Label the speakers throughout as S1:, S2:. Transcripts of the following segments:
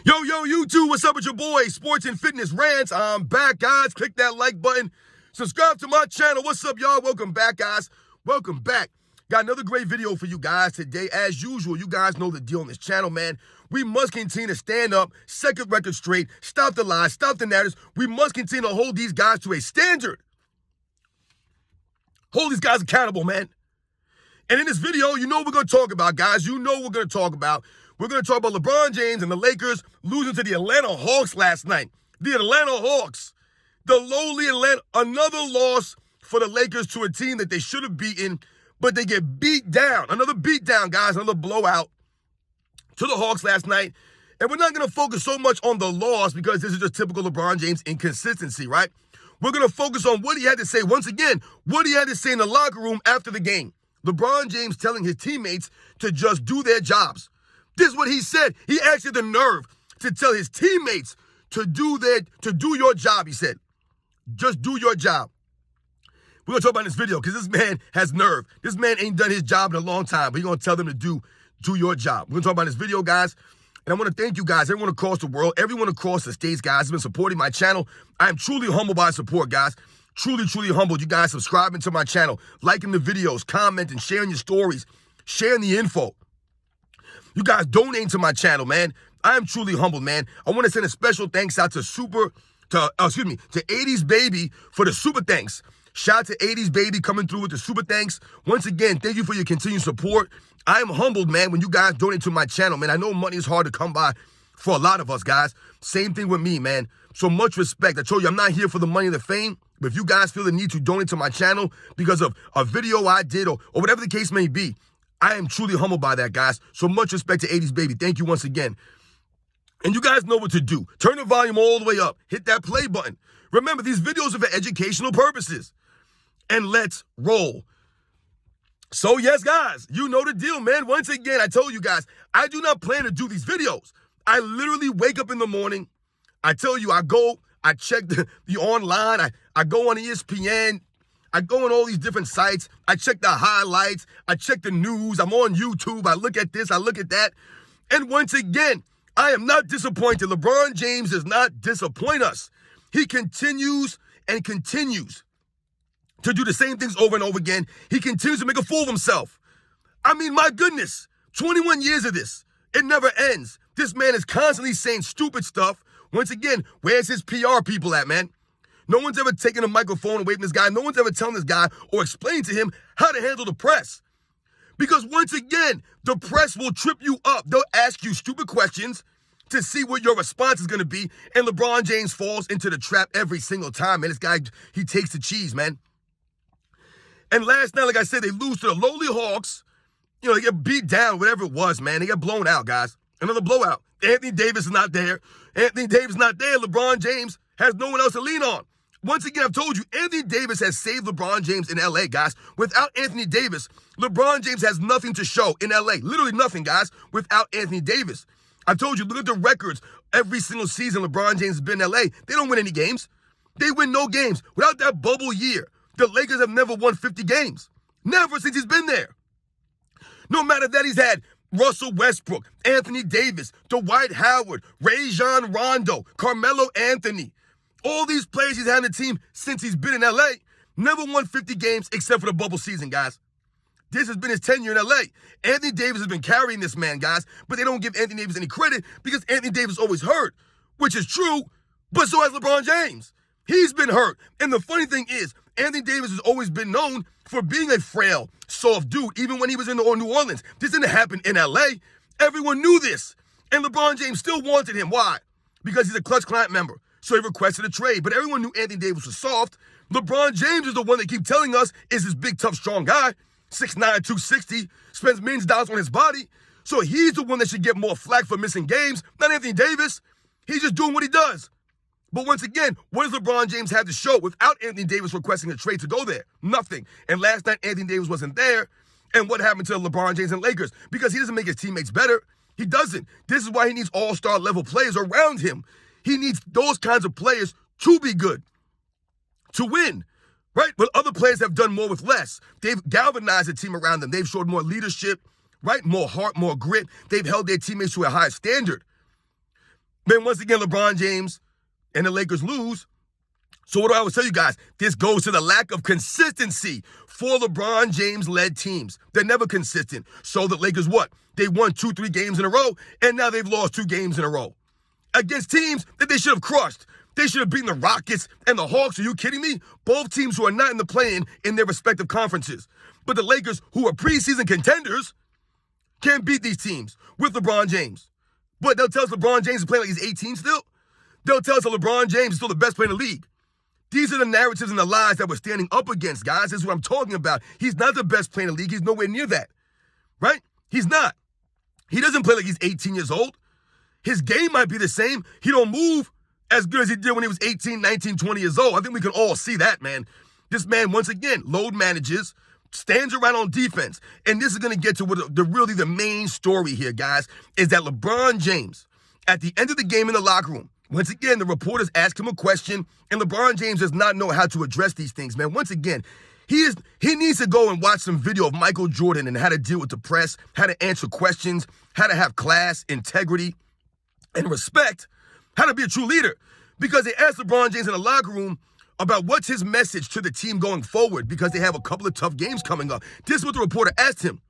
S1: Yo, YouTube, what's up with your boy? Sports and Fitness Rants. I'm back, guys. Click that like button. Subscribe to my channel. What's up, y'all? Welcome back, guys. Welcome back. Got another great video for you guys today. As usual, you guys know the deal on this channel, man. We must continue to stand up, second record straight, stop the lies, stop the narratives. We must continue to hold these guys to a standard. Hold these guys accountable, man. And in this video, you know what we're going to talk about, guys. You know what we're going to talk about. We're going to talk about LeBron James and the Lakers losing to the Atlanta Hawks last night. The Atlanta Hawks, the lowly Atlanta, another loss for the Lakers to a team that they should have beaten, but they get beat down. Another beat down, guys, another blowout to the Hawks last night. And we're not going to focus so much on the loss because this is just typical LeBron James inconsistency, right? We're going to focus on what he had to say, once again, what he had to say in the locker room after the game. LeBron James telling his teammates to just do their jobs. This is what he said. He actually had the nerve to tell his teammates to do your job, he said. Just do your job. We're going to talk about this video because this man has nerve. This man ain't done his job in a long time, but he's going to tell them to do your job. We're going to talk about this video, guys. And I want to thank you guys, everyone across the world, everyone across the states, guys, has been supporting my channel. I am truly humbled by support, guys. Truly, truly humbled. You guys subscribing to my channel, liking the videos, commenting, sharing your stories, sharing the info. You guys donating to my channel, man. I am truly humbled, man. I want to send a special thanks out to 80s Baby for the super thanks. Shout out to 80s Baby coming through with the super thanks. Once again, thank you for your continued support. I am humbled, man, when you guys donate to my channel, man. I know money is hard to come by for a lot of us, guys. Same thing with me, man. So much respect. I told you I'm not here for the money and the fame, but if you guys feel the need to donate to my channel because of a video I did or whatever the case may be, I am truly humbled by that, guys. So much respect to 80s Baby. Thank you once again. And you guys know what to do. Turn the volume all the way up. Hit that play button. Remember, these videos are for educational purposes. And let's roll. So, yes, guys, you know the deal, man. Once again, I told you guys, I do not plan to do these videos. I literally wake up in the morning. I tell you, I check the online. I go on ESPN. I go on all these different sites. I check the highlights. I check the news. I'm on YouTube. I look at this. I look at that. And once again, I am not disappointed. LeBron James does not disappoint us. He continues and continues to do the same things over and over again. He continues to make a fool of himself. I mean, my goodness, 21 years of this. It never ends. This man is constantly saying stupid stuff. Once again, where's his PR people at, man? No one's ever taken a microphone away from this guy. No one's ever telling this guy or explaining to him how to handle the press. Because once again, the press will trip you up. They'll ask you stupid questions to see what your response is going to be. And LeBron James falls into the trap every single time, man. This guy, he takes the cheese, man. And last night, like I said, they lose to the lowly Hawks. You know, they get beat down, whatever it was, man. They get blown out, guys. Another blowout. Anthony Davis is not there. Anthony Davis is not there. LeBron James has no one else to lean on. Once again, I've told you, Anthony Davis has saved LeBron James in L.A., guys. Without Anthony Davis, LeBron James has nothing to show in L.A. Literally nothing, guys, without Anthony Davis. I've told you, look at the records. Every single season LeBron James has been in L.A., they don't win any games. They win no games. Without that bubble year, the Lakers have never won 50 games. Never since he's been there. No matter that, he's had Russell Westbrook, Anthony Davis, Dwight Howard, Rajon Rondo, Carmelo Anthony. All these players he's had on the team since he's been in L.A. never won 50 games except for the bubble season, guys. This has been his tenure in L.A. Anthony Davis has been carrying this man, guys, but they don't give Anthony Davis any credit because Anthony Davis always hurt, which is true, but so has LeBron James. He's been hurt. And the funny thing is, Anthony Davis has always been known for being a frail, soft dude, even when he was in New Orleans. This didn't happen in L.A. Everyone knew this. And LeBron James still wanted him. Why? Because he's a Clutch Client member. So he requested a trade. But everyone knew Anthony Davis was soft. LeBron James is the one they keep telling us is this big, tough, strong guy. 6'9", 260, spends millions of dollars on his body. So he's the one that should get more flack for missing games, not Anthony Davis. He's just doing what he does. But once again, what does LeBron James have to show without Anthony Davis requesting a trade to go there? Nothing. And last night, Anthony Davis wasn't there. And what happened to LeBron James and Lakers? Because he doesn't make his teammates better. He doesn't. This is why he needs all-star level players around him. He needs those kinds of players to be good, to win, right? But other players have done more with less. They've galvanized the team around them. They've showed more leadership, right? More heart, more grit. They've held their teammates to a higher standard. Then once again, LeBron James and the Lakers lose. So what do I always tell you guys? This goes to the lack of consistency for LeBron James-led teams. They're never consistent. So the Lakers, what? They won 2-3 games in a row, and now they've lost 2 games in a row against teams that they should have crushed. They should have beaten the Rockets and the Hawks. Are you kidding me? Both teams who are not in the play-in in their respective conferences. But the Lakers, who are preseason contenders, can't beat these teams with LeBron James. But they'll tell us LeBron James is playing like he's 18 still. They'll tell us that LeBron James is still the best player in the league. These are the narratives and the lies that we're standing up against, guys. This is what I'm talking about. He's not the best player in the league. He's nowhere near that, right? He's not. He doesn't play like he's 18 years old. His game might be the same. He don't move as good as he did when he was 18, 19, 20 years old. I think we can all see that, man. This man, once again, load manages, stands around on defense. And this is going to get to what really the main story here, guys, is that LeBron James, at the end of the game in the locker room, once again, the reporters ask him a question, and LeBron James does not know how to address these things, man. Once again, he needs to go and watch some video of Michael Jordan and how to deal with the press, how to answer questions, how to have class, integrity, and respect, how to be a true leader. Because they asked LeBron James in the locker room about what's his message to the team going forward because they have a couple of tough games coming up. This is what the reporter asked him.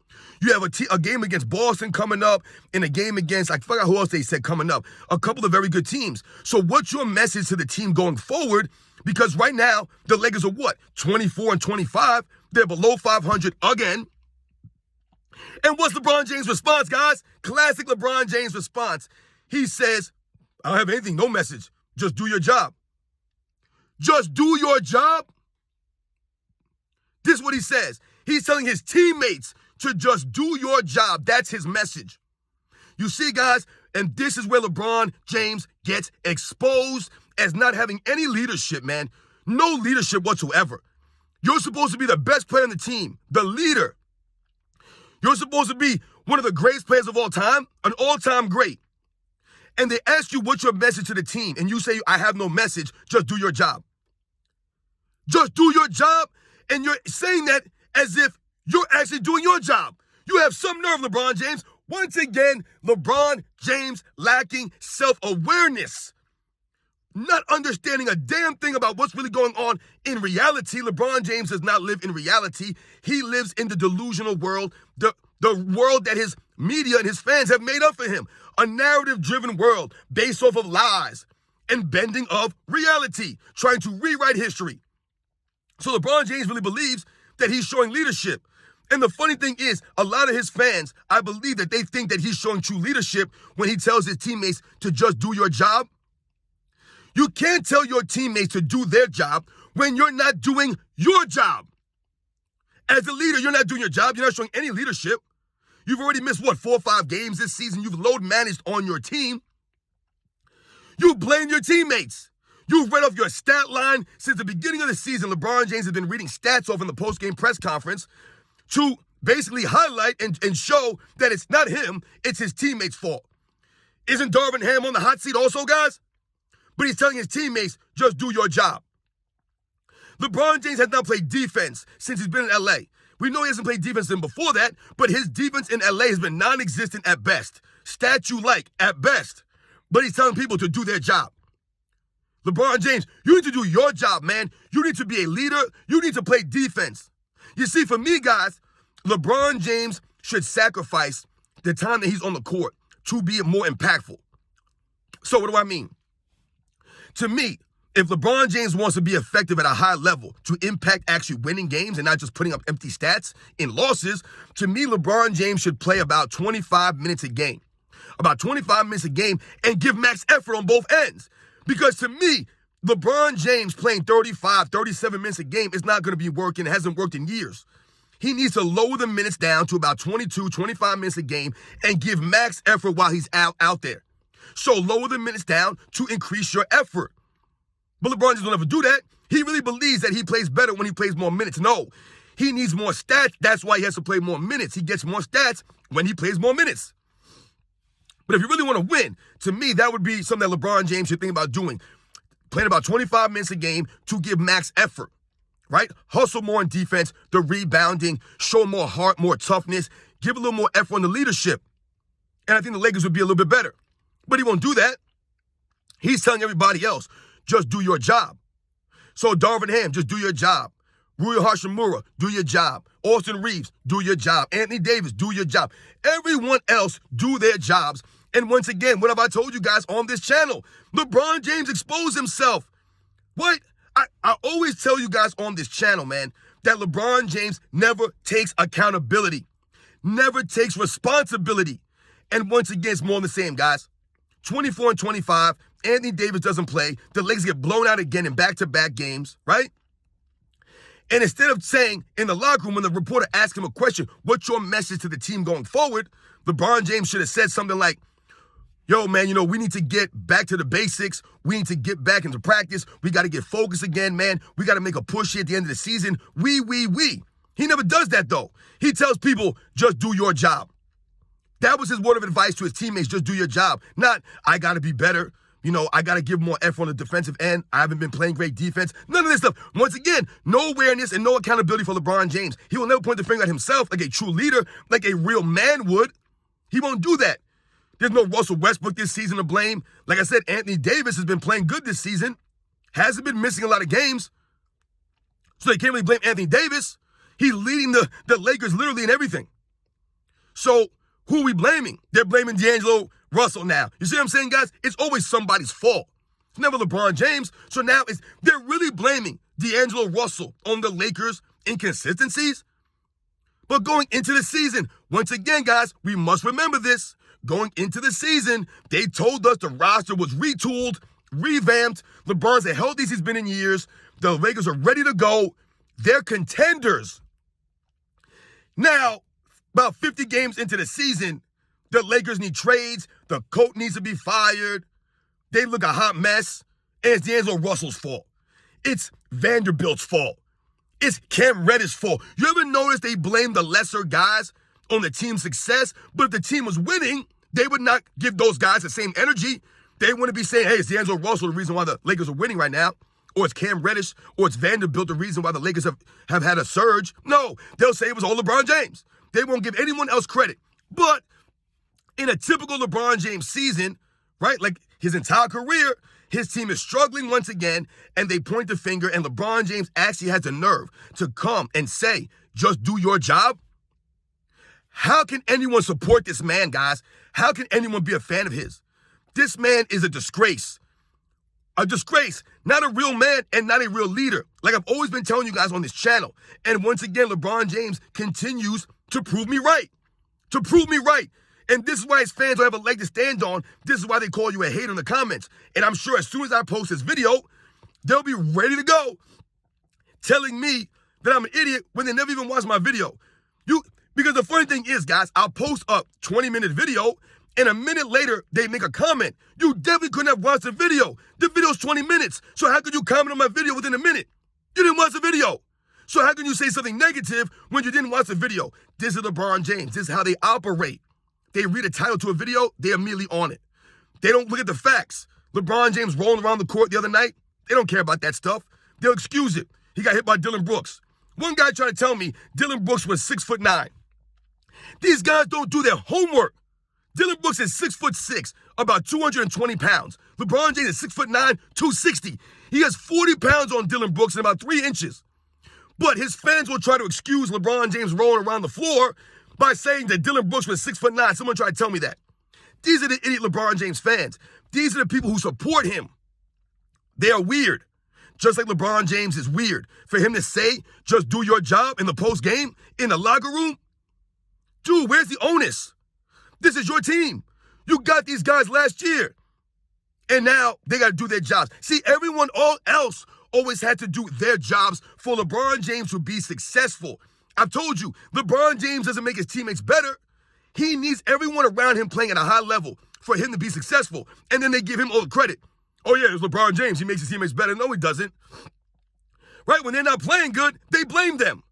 S1: You have a game against Boston coming up and a game against, I forgot who else they said coming up, a couple of very good teams. So what's your message to the team going forward? Because right now, the Lakers are what? 24-25. They're below 500 again. And what's LeBron James' response, guys? Classic LeBron James response. He says, I don't have anything, no message. Just do your job. Just do your job? This is what he says. He's telling his teammates to just do your job. That's his message. You see, guys, and this is where LeBron James gets exposed as not having any leadership, man. No leadership whatsoever. You're supposed to be the best player on the team, the leader. You're supposed to be one of the greatest players of all time, an all-time great. And they ask you what's your message to the team, and you say, I have no message, just do your job. Just do your job, and you're saying that as if you're actually doing your job. You have some nerve, LeBron James. Once again, LeBron James lacking self-awareness. Not understanding a damn thing about what's really going on in reality. LeBron James does not live in reality. He lives in the delusional world, the world that his media and his fans have made up for him. A narrative-driven world based off of lies and bending of reality, trying to rewrite history. So LeBron James really believes that he's showing leadership. And the funny thing is, a lot of his fans, I believe that they think that he's showing true leadership when he tells his teammates to just do your job. You can't tell your teammates to do their job when you're not doing your job. As a leader, you're not doing your job. You're not showing any leadership. You've already missed, 4 or 5 games this season. You've load managed on your team. You blame your teammates. You've read off your stat line since the beginning of the season. LeBron James has been reading stats off in the post-game press conference to basically highlight and show that it's not him, it's his teammates' fault. Isn't Darvin Ham on the hot seat also, guys? But he's telling his teammates, just do your job. LeBron James has not played defense since he's been in LA. We know he hasn't played defense than before that, but his defense in LA has been non-existent at best. Statue-like at best. But he's telling people to do their job. LeBron James, you need to do your job, man. You need to be a leader. You need to play defense. You see, for me, guys, LeBron James should sacrifice the time that he's on the court to be more impactful. So what do I mean? To me, if LeBron James wants to be effective at a high level to impact actually winning games and not just putting up empty stats in losses, to me, LeBron James should play about 25 minutes a game. About 25 minutes a game and give max effort on both ends. Because to me, LeBron James playing 35, 37 minutes a game is not going to be working. It hasn't worked in years. He needs to lower the minutes down to about 22, 25 minutes a game and give max effort while he's out there. So lower the minutes down to increase your effort. But LeBron James will never do that. He really believes that he plays better when he plays more minutes. No, he needs more stats. That's why he has to play more minutes. He gets more stats when he plays more minutes. But if you really want to win, to me, that would be something that LeBron James should think about doing. Playing about 25 minutes a game to give max effort, right? Hustle more in defense, the rebounding, show more heart, more toughness, give a little more effort on the leadership. And I think the Lakers would be a little bit better. But he won't do that. He's telling everybody else, just do your job. So Darvin Ham, just do your job. Rui Hachimura, do your job. Austin Reeves, do your job. Anthony Davis, do your job. Everyone else, do their jobs. And once again, what have I told you guys on this channel? LeBron James exposed himself. What? I always tell you guys on this channel, man, that LeBron James never takes accountability, never takes responsibility. And once again, it's more of the same, guys. 24-25, Anthony Davis doesn't play. The Lakers get blown out again in back-to-back games, right? And instead of saying in the locker room when the reporter asked him a question, what's your message to the team going forward? LeBron James should have said something like, yo, man, we need to get back to the basics. We need to get back into practice. We got to get focused again, man. We got to make a push here at the end of the season. We. He never does that, though. He tells people, just do your job. That was his word of advice to his teammates, just do your job. Not, I got to be better. I got to give more effort on the defensive end. I haven't been playing great defense. None of this stuff. Once again, no awareness and no accountability for LeBron James. He will never point the finger at himself like a true leader, like a real man would. He won't do that. There's no Russell Westbrook this season to blame. Like I said, Anthony Davis has been playing good this season. Hasn't been missing a lot of games. So they can't really blame Anthony Davis. He's leading the Lakers literally in everything. So who are we blaming? They're blaming D'Angelo Russell now. You see what I'm saying, guys? It's always somebody's fault. It's never LeBron James. So now they're really blaming D'Angelo Russell on the Lakers' inconsistencies. But going into the season, once again, guys, we must remember this. Going into the season, they told us the roster was retooled, revamped. LeBron's the healthiest he's been in years. The Lakers are ready to go. They're contenders. Now, about 50 games into the season, the Lakers need trades. The coach needs to be fired. They look a hot mess. And it's D'Angelo Russell's fault. It's Vanderbilt's fault. It's Cam Reddish's fault. You ever notice they blame the lesser guys on the team's success? But if the team was winning, they would not give those guys the same energy. They wouldn't be saying, hey, it's D'Angelo Russell the reason why the Lakers are winning right now. Or it's Cam Reddish. Or it's Vanderbilt the reason why the Lakers have had a surge. No, they'll say it was all LeBron James. They won't give anyone else credit. But in a typical LeBron James season, right, like his entire career, his team is struggling once again, and they point the finger, and LeBron James actually has the nerve to come and say, just do your job. How can anyone support this man, guys? How can anyone be a fan of his? This man is a disgrace. A disgrace. Not a real man and not a real leader. Like I've always been telling you guys on this channel. And once again, LeBron James continues to prove me right. To prove me right. And this is why his fans don't have a leg to stand on. This is why they call you a hater in the comments. And I'm sure as soon as I post this video, they'll be ready to go telling me that I'm an idiot when they never even watched my video. Because the funny thing is, guys, I'll post a 20-minute video, and a minute later, they make a comment. You definitely couldn't have watched the video. The video's 20 minutes. So how could you comment on my video within a minute? You didn't watch the video. So how can you say something negative when you didn't watch the video? This is LeBron James. This is how they operate. They read a title to a video, they're immediately on it. They don't look at the facts. LeBron James rolling around the court the other night, they don't care about that stuff. They'll excuse it. He got hit by Dillon Brooks. One guy tried to tell me Dillon Brooks was 6'9". These guys don't do their homework. Dillon Brooks is 6'6", about 220 pounds. LeBron James is 6'9", 260. He has 40 pounds on Dillon Brooks and about 3 inches. But his fans will try to excuse LeBron James rolling around the floor by saying that Dillon Brooks was 6'9". Someone tried to tell me that. These are the idiot LeBron James fans. These are the people who support him. They are weird. Just like LeBron James is weird. For him to say, just do your job in the post game, in the locker room. Dude, where's the onus? This is your team. You got these guys last year. And now they got to do their jobs. See, everyone else always had to do their jobs for LeBron James to be successful. I've told you, LeBron James doesn't make his teammates better. He needs everyone around him playing at a high level for him to be successful. And then they give him all the credit. Oh, yeah, it's LeBron James. He makes his teammates better. No, he doesn't. Right? When they're not playing good, they blame them.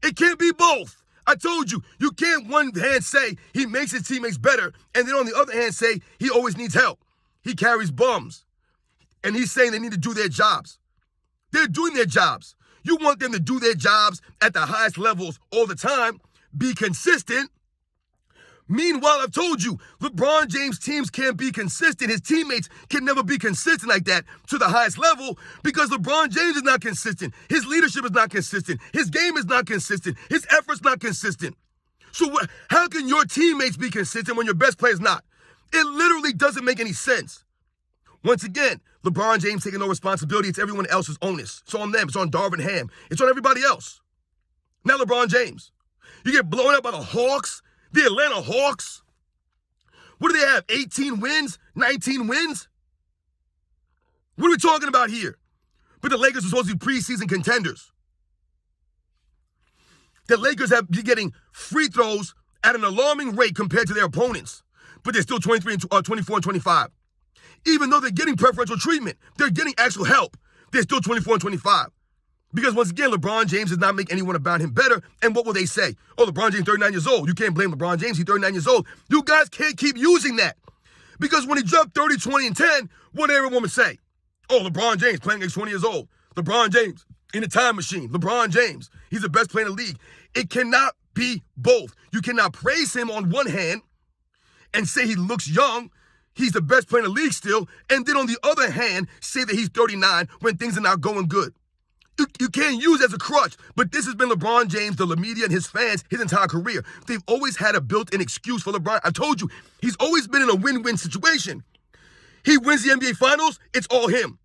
S1: It can't be both. I told you, you can't one hand say he makes his teammates better, and then on the other hand say he always needs help. He carries bums. And he's saying they need to do their jobs. They're doing their jobs. You want them to do their jobs at the highest levels all the time, be consistent, Meanwhile, I've told you, LeBron James' teams can't be consistent. His teammates can never be consistent like that to the highest level because LeBron James is not consistent. His leadership is not consistent. His game is not consistent. His effort's not consistent. So how can your teammates be consistent when your best player's not? It literally doesn't make any sense. Once again, LeBron James taking no responsibility. It's everyone else's onus. It's on them. It's on Darvin Ham. It's on everybody else. Not LeBron James. You get blown up by the Hawks, the Atlanta Hawks. What do they have? 18 wins? 19 wins? What are we talking about here? But the Lakers are supposed to be preseason contenders. The Lakers have been getting free throws at an alarming rate compared to their opponents. But they're still 24 and 25. Even though they're getting preferential treatment, they're getting actual help. They're still 24 and 25. Because once again, LeBron James does not make anyone about him better. And what will they say? Oh, LeBron James, 39 years old. You can't blame LeBron James. He's 39 years old. You guys can't keep using that. Because when he dropped 30, 20, and 10, what did everyone say? Oh, LeBron James playing against 20 years old. LeBron James in a time machine. LeBron James, he's the best player in the league. It cannot be both. You cannot praise him on one hand and say he looks young, he's the best player in the league still, and then on the other hand, say that he's 39 when things are not going good. You can't use it as a crutch, but this has been LeBron James, the media, and his fans his entire career. They've always had a built-in excuse for LeBron. I told you, he's always been in a win-win situation. He wins the NBA Finals, it's all him.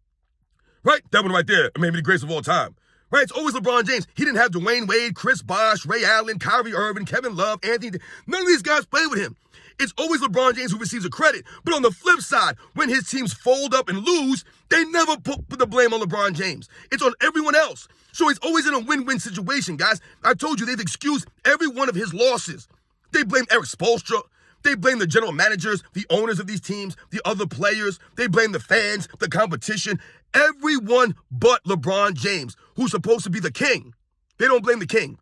S1: Right? That one right there, maybe the greatest of all time. Right? It's always LeBron James. He didn't have Dwayne Wade, Chris Bosh, Ray Allen, Kyrie Irving, Kevin Love, Anthony. None of these guys played with him. It's always LeBron James who receives the credit. But on the flip side, when his teams fold up and lose, they never put the blame on LeBron James. It's on everyone else. So he's always in a win-win situation, guys. I told you they've excused every one of his losses. They blame Eric Spoelstra. They blame the general managers, the owners of these teams, the other players. They blame the fans, the competition. Everyone but LeBron James, who's supposed to be the king. They don't blame the king.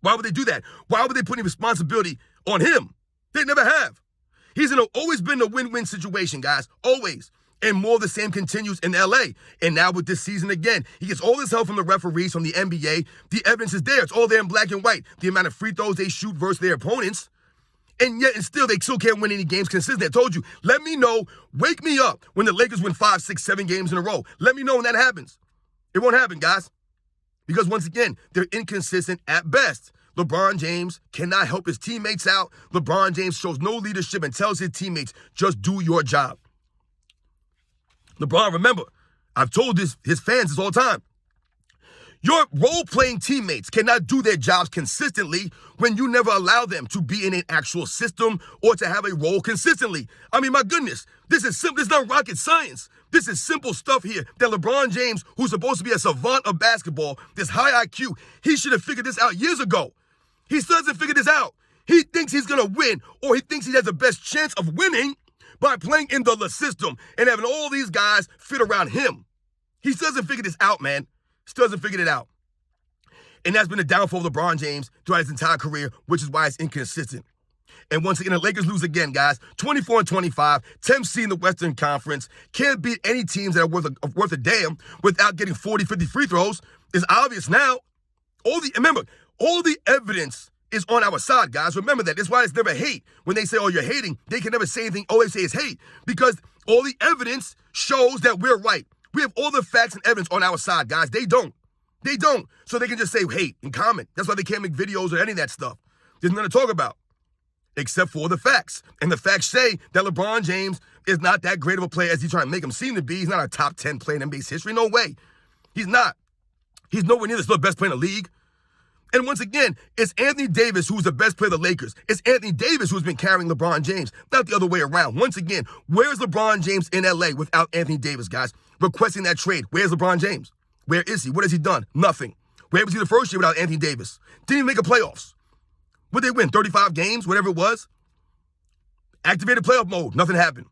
S1: Why would they do that? Why would they put any responsibility on him? They never have. He's always been a win-win situation, guys. Always. And more of the same continues in LA. And now with this season again, he gets all this help from the referees, from the NBA. The evidence is there. It's all there in black and white. The amount of free throws they shoot versus their opponents. And yet, they still can't win any games consistently. I told you, let me know, wake me up when the Lakers win 5, 6, 7 games in a row. Let me know when that happens. It won't happen, guys. Because once again, they're inconsistent at best. LeBron James cannot help his teammates out. LeBron James shows no leadership and tells his teammates, just do your job. LeBron, remember, I've told his fans this all the time. Your role-playing teammates cannot do their jobs consistently when you never allow them to be in an actual system or to have a role consistently. I mean, my goodness, this is simple. This is not rocket science. This is simple stuff here that LeBron James, who's supposed to be a savant of basketball, this high IQ, he should have figured this out years ago. He still hasn't figured this out. He thinks he's going to win, or he thinks he has the best chance of winning by playing in the system and having all these guys fit around him. He still hasn't figured this out, man. Still hasn't figured it out. And that's been the downfall of LeBron James throughout his entire career, which is why it's inconsistent. And once again, the Lakers lose again, guys. 24 and 25, 10th seed in the Western Conference. Can't beat any teams that are worth a damn without getting 40, 50 free throws. It's obvious now. Remember, all the evidence is on our side, guys. Remember that. That's why it's never hate. When they say, oh, you're hating, they can never say anything. All they say is hate. Because all the evidence shows that we're right. We have all the facts and evidence on our side, guys. They don't. They don't. So they can just say hate and comment. That's why they can't make videos or any of that stuff. There's nothing to talk about except for the facts. And the facts say that LeBron James is not that great of a player as he's trying to make him seem to be. He's not a top 10 player in NBA's history. No way. He's not. He's nowhere near the best player in the league. And once again, it's Anthony Davis who's the best player of the Lakers. It's Anthony Davis who's been carrying LeBron James, not the other way around. Once again, where's LeBron James in LA without Anthony Davis, guys? Requesting that trade. Where's LeBron James? Where is he? What has he done? Nothing. Where was he the first year without Anthony Davis? Didn't even make a playoffs. What did they win? 35 games? Whatever it was? Activated playoff mode. Nothing happened.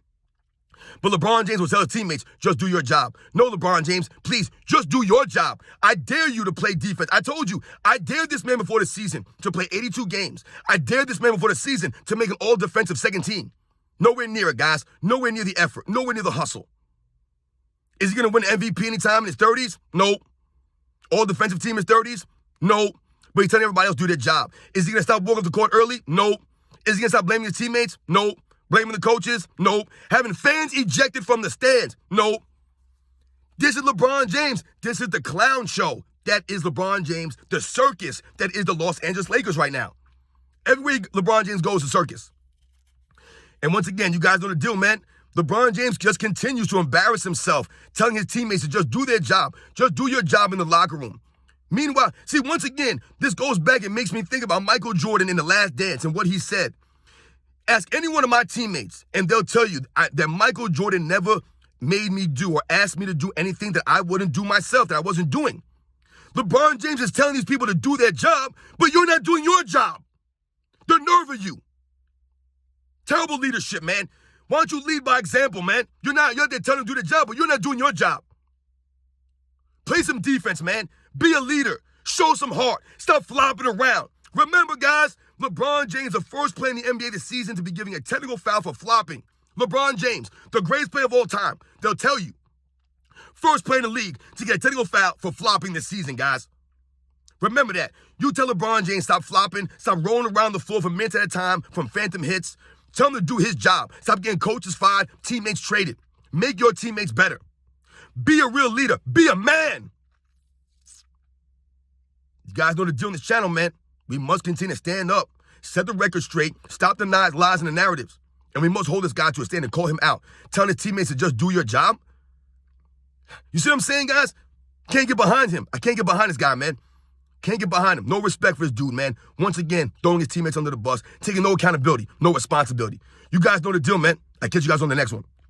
S1: But LeBron James will tell his teammates, just do your job. No, LeBron James, please, just do your job. I dare you to play defense. I told you, I dared this man before the season to play 82 games. I dared this man before the season to make an all-defensive second team. Nowhere near it, guys. Nowhere near the effort. Nowhere near the hustle. Is he going to win MVP anytime in his 30s? No. All-defensive team in his 30s? No. But he's telling everybody else to do their job. Is he going to stop walking off the court early? No. Is he going to stop blaming his teammates? Nope. Blaming the coaches? Nope. Having fans ejected from the stands? Nope. This is LeBron James. This is the clown show. That is LeBron James, the circus that is the Los Angeles Lakers right now. Everywhere LeBron James goes, a circus. And once again, you guys know the deal, man. LeBron James just continues to embarrass himself, telling his teammates to just do their job. Just do your job in the locker room. Meanwhile, see, once again, this goes back and makes me think about Michael Jordan in The Last Dance and what he said. Ask any one of my teammates, and they'll tell you that Michael Jordan never made me do or asked me to do anything that I wouldn't do myself, that I wasn't doing. LeBron James is telling these people to do their job, but you're not doing your job. The nerve of you. Terrible leadership, man. Why don't you lead by example, man? You're there telling them to do the job, but you're not doing your job. Play some defense, man. Be a leader. Show some heart. Stop flopping around. Remember, guys, LeBron James, the first player in the NBA this season to be giving a technical foul for flopping. LeBron James, the greatest player of all time. They'll tell you. First player in the league to get a technical foul for flopping this season, guys. Remember that. You tell LeBron James stop flopping, stop rolling around the floor for minutes at a time from phantom hits. Tell him to do his job. Stop getting coaches fired, teammates traded. Make your teammates better. Be a real leader. Be a man. You guys know the deal on this channel, man. We must continue to stand up, set the record straight, stop the lies and the narratives. And we must hold this guy to a stand and call him out. Telling his teammates to just do your job. You see what I'm saying, guys? Can't get behind him. I can't get behind this guy, man. Can't get behind him. No respect for this dude, man. Once again, throwing his teammates under the bus, taking no accountability, no responsibility. You guys know the deal, man. I'll catch you guys on the next one.